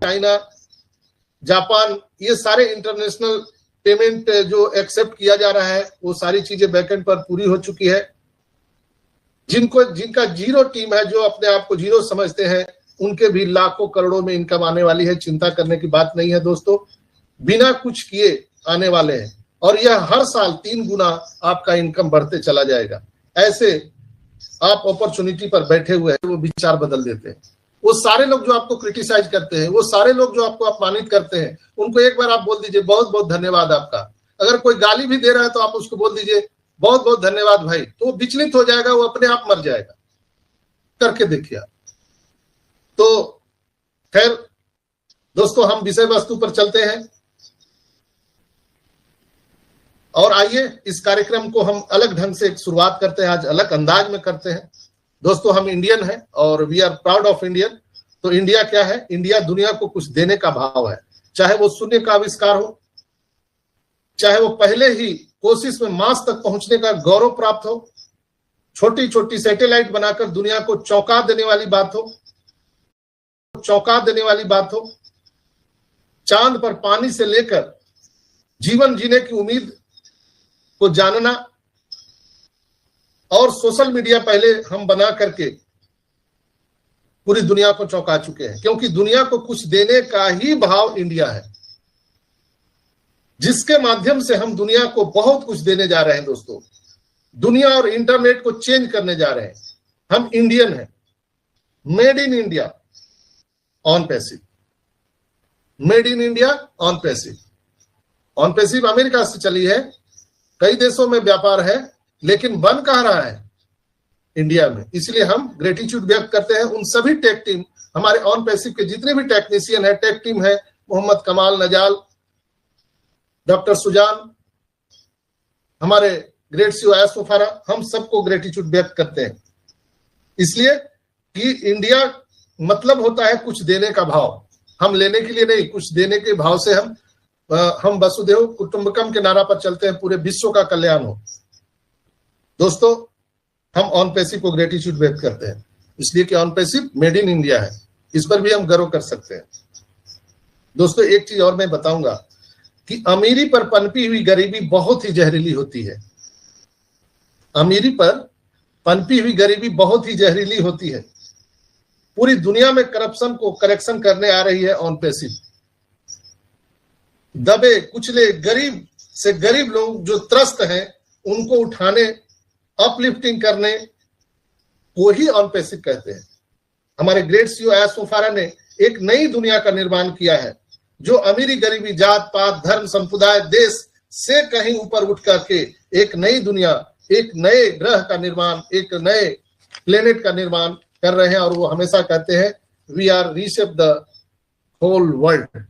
China, Japan, ये सारे international payment जो एक्सेप्ट किया जा रहा है वो सारी चीजें बैकएंड पर पूरी हो चुकी है। जिनका जीरो टीम है, जो अपने आप को जीरो समझते हैं, उनके भी लाखों करोड़ों में इनकम आने वाली है। चिंता करने की बात नहीं है दोस्तों, बिना कुछ किए आने वाले हैं और यह हर साल 3 गुना आपका इनकम बढ़ते चला जाएगा। ऐसे आप अपॉर्चुनिटी पर बैठे हुए हैं, वो विचार बदल देते हैं। वो सारे लोग जो आपको क्रिटिसाइज करते हैं, वो सारे लोग जो आपको अपमानित करते हैं, उनको एक बार आप बोल दीजिए बहुत बहुत धन्यवाद आपका। अगर कोई गाली भी दे रहा है तो आप उसको बोल दीजिए बहुत बहुत धन्यवाद भाई, तो वो विचलित हो जाएगा, वो अपने आप मर जाएगा। करके देखिए। तो खैर दोस्तों, हम विषय वस्तु पर चलते हैं और आइए इस कार्यक्रम को हम अलग ढंग से शुरुआत करते हैं। आज अलग अंदाज में करते हैं। दोस्तों, हम इंडियन हैं और we are proud of Indian. तो इंडिया क्या है? इंडिया दुनिया को कुछ देने का भाव है। चाहे वो शून्य का आविष्कार हो, चाहे वो पहले ही कोशिश में मार्स तक पहुंचने का गौरव प्राप्त हो, छोटी छोटी सैटेलाइट बनाकर दुनिया को चौंका देने वाली बात हो, चांद पर पानी से लेकर जीवन जीने की उम्मीद को जानना, और सोशल मीडिया पहले हम बना करके पूरी दुनिया को चौंका चुके हैं। क्योंकि दुनिया को कुछ देने का ही भाव इंडिया है, जिसके माध्यम से हम दुनिया को बहुत कुछ देने जा रहे हैं। दोस्तों, दुनिया और इंटरनेट को चेंज करने जा रहे हैं। हम इंडियन हैं, made in India on passive, made in India on passive. On passive America से चली है, कई देशों में व्यापार है, लेकिन बन कहाँ रहा है? इंडिया में। इसलिए हम ग्रेटिट्यूड व्यक्त करते हैं उन सभी टेक टीम, हमारे ऑन पैसिव के जितने भी टेक्नीशियन है, टेक टीम है, मोहम्मद कमाल, नजाल, डॉक्टर सुजान, हमारे ग्रेट सीईओ एस मुफारा, हम सबको ग्रेटिट्यूड व्यक्त करते हैं। इसलिए कि इंडिया मतलब होता है कुछ देने का भाव। हम लेने के लिए नहीं, कुछ देने के भाव से हम वसुधैव कुटुंबकम के नारा पर चलते हैं, पूरे विश्व का कल्याण हो। दोस्तों, हम ऑन पैसिव को ग्रेटिट्यूड व्यक्त करते हैं, इसलिए कि on passive made in India है, इस पर भी हम गर्व कर सकते हैं। दोस्तों, एक चीज और मैं बताऊंगा कि अमीरी पर पनपी हुई गरीबी बहुत ही जहरीली होती है। अमीरी पर पनपी हुई गरीबी बहुत ही जहरीली होती है। पूरी दुनिया में करप्शन को करेक्शन करने आ रही है ऑन पैसिव। दबे कुचले गरीब से गरीब लोग जो त्रस्त हैं, उनको उठाने, अपलिफ्टिंग करने को ही ऑन पैसिव कहते हैं। हमारे ग्रेट सीईओ एस मुफारा ने एक नई दुनिया का निर्माण किया है, जो अमीरी गरीबी, जात पात, धर्म, संप्रदाय, देश से कहीं ऊपर उठ करके एक नई दुनिया, एक नए ग्रह का निर्माण, एक नए प्लेनेट का निर्माण कर रहे हैं। और वो हमेशा कहते हैं we are reshape the whole world.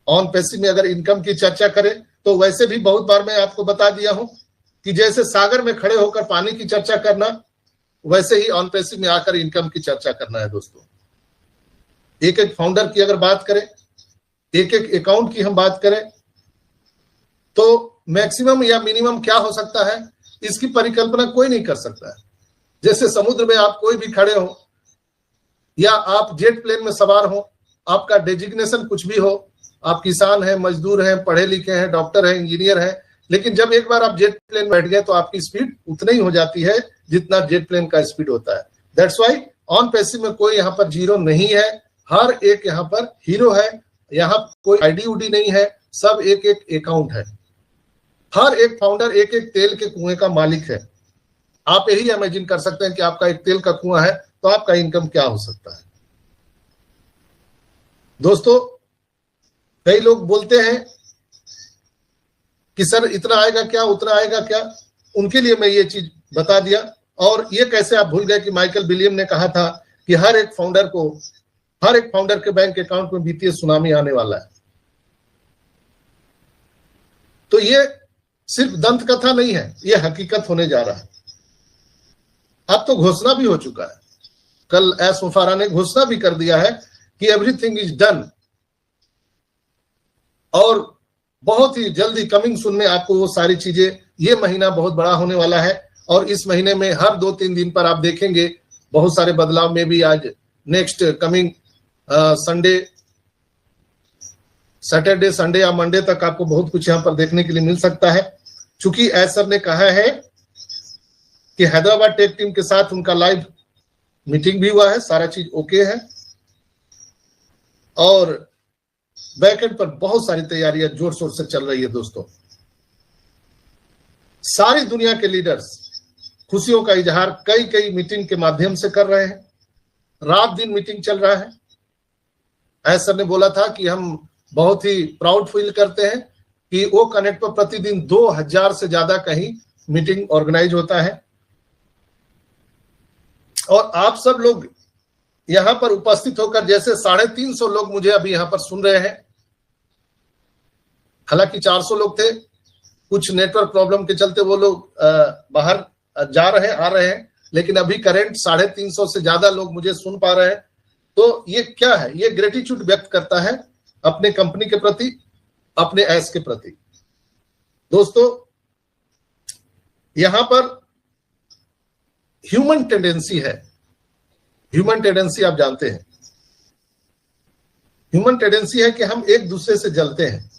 On passive में अगर इनकम की चर्चा करें तो वैसे भी बहुत बार मैं आपको बता दिया हूं कि जैसे सागर में खड़े होकर पानी की चर्चा करना, वैसे ही ऑन पैसिव में आकर इनकम की चर्चा करना है। दोस्तों, एक एक फाउंडर की अगर बात करें, एक एक अकाउंट की हम बात करें, तो मैक्सिमम या मिनिमम क्या हो सकता है, इसकी परिकल्पना कोई नहीं कर सकता है। जैसे समुद्र में आप कोई भी खड़े हो या आप जेट प्लेन में सवार हो, आपका डेजिग्नेशन कुछ भी हो, आप किसान हैं, मजदूर हैं, पढ़े लिखे हैं, डॉक्टर हैं, इंजीनियर हैं, लेकिन जब एक बार आप जेट प्लेन बैठ गए तो आपकी स्पीड उतनी ही हो जाती है जितना जेट प्लेन का स्पीड होता है। दैट्स व्हाई ऑन पैसिव में कोई यहाँ पर जीरो नहीं है, हर एक यहाँ पर हीरो है। यहाँ कोई आईडी उडी नहीं है, सब एक एक अकाउंट है। हर एक फाउंडर एक एक तेल के कुएं का मालिक है। आप यही इमेजिन कर सकते हैं कि आपका एक तेल का कुआं है तो आपका इनकम क्या हो सकता है। दोस्तों, कई लोग बोलते हैं कि सर इतना आएगा क्या, उतना आएगा क्या, उनके लिए मैं ये चीज बता दिया। और ये कैसे आप भूल गए कि माइकल विलियम ने कहा था कि हर एक फाउंडर के बैंक अकाउंट में वित्तीय सुनामी आने वाला है। तो ये सिर्फ दंत कथा नहीं है, ये हकीकत होने जा रहा है। अब तो घोषणा भी हो चुका है। कल एस मुफारा ने घोषणा भी कर दिया है कि एवरीथिंग इज डन। और बहुत ही जल्दी कमिंग सून में आपको वो सारी चीजें, ये महीना बहुत बड़ा होने वाला है और इस महीने में हर 2-3 दिन पर आप देखेंगे बहुत सारे बदलाव में भी। आज नेक्स्ट कमिंग सैटरडे, संडे या मंडे तक आपको बहुत कुछ यहाँ पर देखने के लिए मिल सकता है। चूंकि एस सर ने कहा है कि हैदराबाद टेक टीम के साथ उनका लाइव मीटिंग भी हुआ है, सारा चीज ओके है और बैकएंड पर बहुत सारी तैयारियां जोर शोर से चल रही है। दोस्तों, सारी दुनिया के लीडर्स खुशियों का इजहार कई मीटिंग के माध्यम से कर रहे हैं, रात दिन मीटिंग चल रहा है। एस सर ने बोला था कि हम बहुत ही प्राउड फील करते हैं कि वो कनेक्ट पर प्रतिदिन 2000 से ज्यादा कहीं मीटिंग ऑर्गेनाइज होता है और आप सब लोग यहां पर उपस्थित होकर, जैसे 350 लोग मुझे अभी यहां पर सुन रहे हैं, हालांकि 400 लोग थे, कुछ नेटवर्क प्रॉब्लम के चलते वो लोग बाहर जा रहे हैं, आ रहे हैं, लेकिन अभी करंट 350 से ज्यादा लोग मुझे सुन पा रहे हैं। तो ये क्या है? ये ग्रेटिट्यूड व्यक्त करता है अपने कंपनी के प्रति, अपने एस के प्रति। दोस्तों, यहां पर ह्यूमन टेंडेंसी है, ह्यूमन टेंडेंसी आप जानते हैं, ह्यूमन टेंडेंसी है कि हम एक दूसरे से जलते हैं,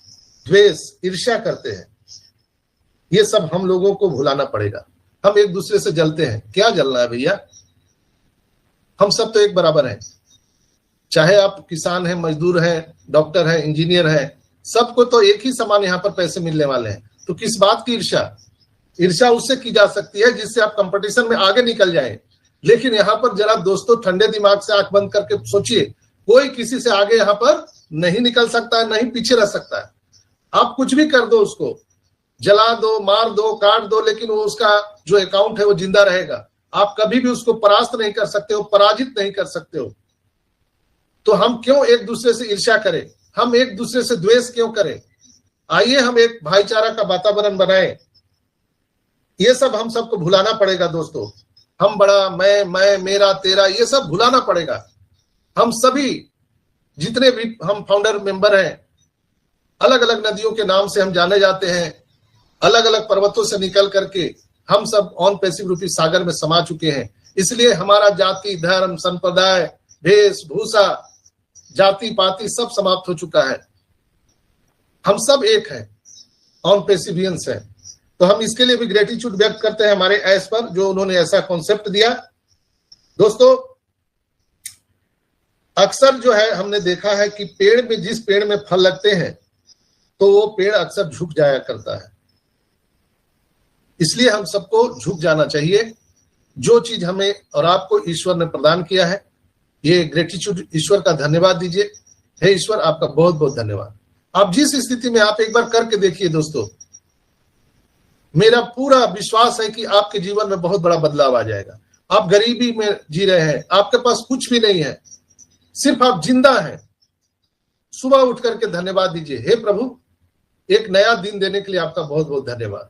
द्वेष, ईर्ष्या करते हैं। ये सब हम लोगों को भुलाना पड़ेगा। हम एक दूसरे से जलते हैं, क्या जलना है भैया? हम सब तो एक बराबर हैं, चाहे आप किसान हैं, मजदूर हैं, डॉक्टर हैं, इंजीनियर हैं, सबको तो एक ही समान यहाँ पर पैसे मिलने वाले हैं। तो किस बात की ईर्ष्या? ईर्ष्या उससे की जा सकती है जिससे आप कंपटीशन में आगे निकल जाएं। लेकिन यहाँ पर जरा दोस्तों ठंडे दिमाग से आंख बंद करके सोचिए, कोई किसी से आगे यहाँ पर नहीं निकल सकता है, नहीं पीछे रह सकता है। आप कुछ भी कर दो, उसको जला दो, मार दो, काट दो, लेकिन वो उसका जो अकाउंट है वो जिंदा रहेगा। आप कभी भी उसको परास्त नहीं कर सकते हो, पराजित नहीं कर सकते हो। तो हम क्यों एक दूसरे से ईर्ष्या करें? हम एक दूसरे से द्वेष क्यों करें? आइए हम एक भाईचारा का वातावरण बनाएं। ये सब हम सबको भुलाना पड़ेगा दोस्तों। हम बड़ा, मैं, मेरा, तेरा, ये सब भुलाना पड़ेगा। हम सभी जितने भी हम फाउंडर मेंबर हैं, अलग अलग नदियों के नाम से हम जाने जाते हैं, अलग अलग पर्वतों से निकल करके हम सब ऑन पैसिव रूपी सागर में समा चुके हैं। इसलिए हमारा जाति, धर्म, संप्रदाय, वेशभूषा, जाति पाति सब समाप्त हो चुका है। हम सब एक हैं, ऑन पैसिवियंस है। तो हम इसके लिए भी ग्रेटिट्यूड व्यक्त करते हैं हमारे एस पर, जो उन्होंने ऐसा कॉन्सेप्ट दिया। दोस्तों, अक्सर जो है हमने देखा है कि पेड़ में, जिस पेड़ में फल लगते हैं तो वो पेड़ अक्सर झुक जाया करता है। इसलिए हम सबको झुक जाना चाहिए। जो चीज हमें और आपको ईश्वर ने प्रदान किया है, ये ग्रेटिट्यूड, ईश्वर का धन्यवाद दीजिए। हे ईश्वर, आपका बहुत बहुत धन्यवाद। आप जिस स्थिति में, आप एक बार करके देखिए दोस्तों, मेरा पूरा विश्वास है कि आपके जीवन में बहुत बड़ा बदलाव आ जाएगा। आप गरीबी में जी रहे हैं, आपके पास कुछ भी नहीं है, सिर्फ आप जिंदा हैं। सुबह उठ करके धन्यवाद दीजिए, हे प्रभु, एक नया दिन देने के लिए आपका बहुत बहुत धन्यवाद।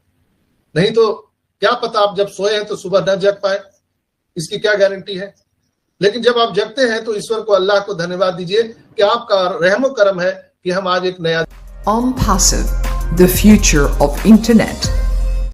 नहीं तो क्या पता आप जब सोए हैं तो सुबह न जग पाए, इसकी क्या गारंटी है? लेकिन जब आप जगते हैं तो ईश्वर को, अल्लाह को धन्यवाद दीजिए कि आपका रहमो करम है कि हम आज एक नया OnPassive, the future of internet.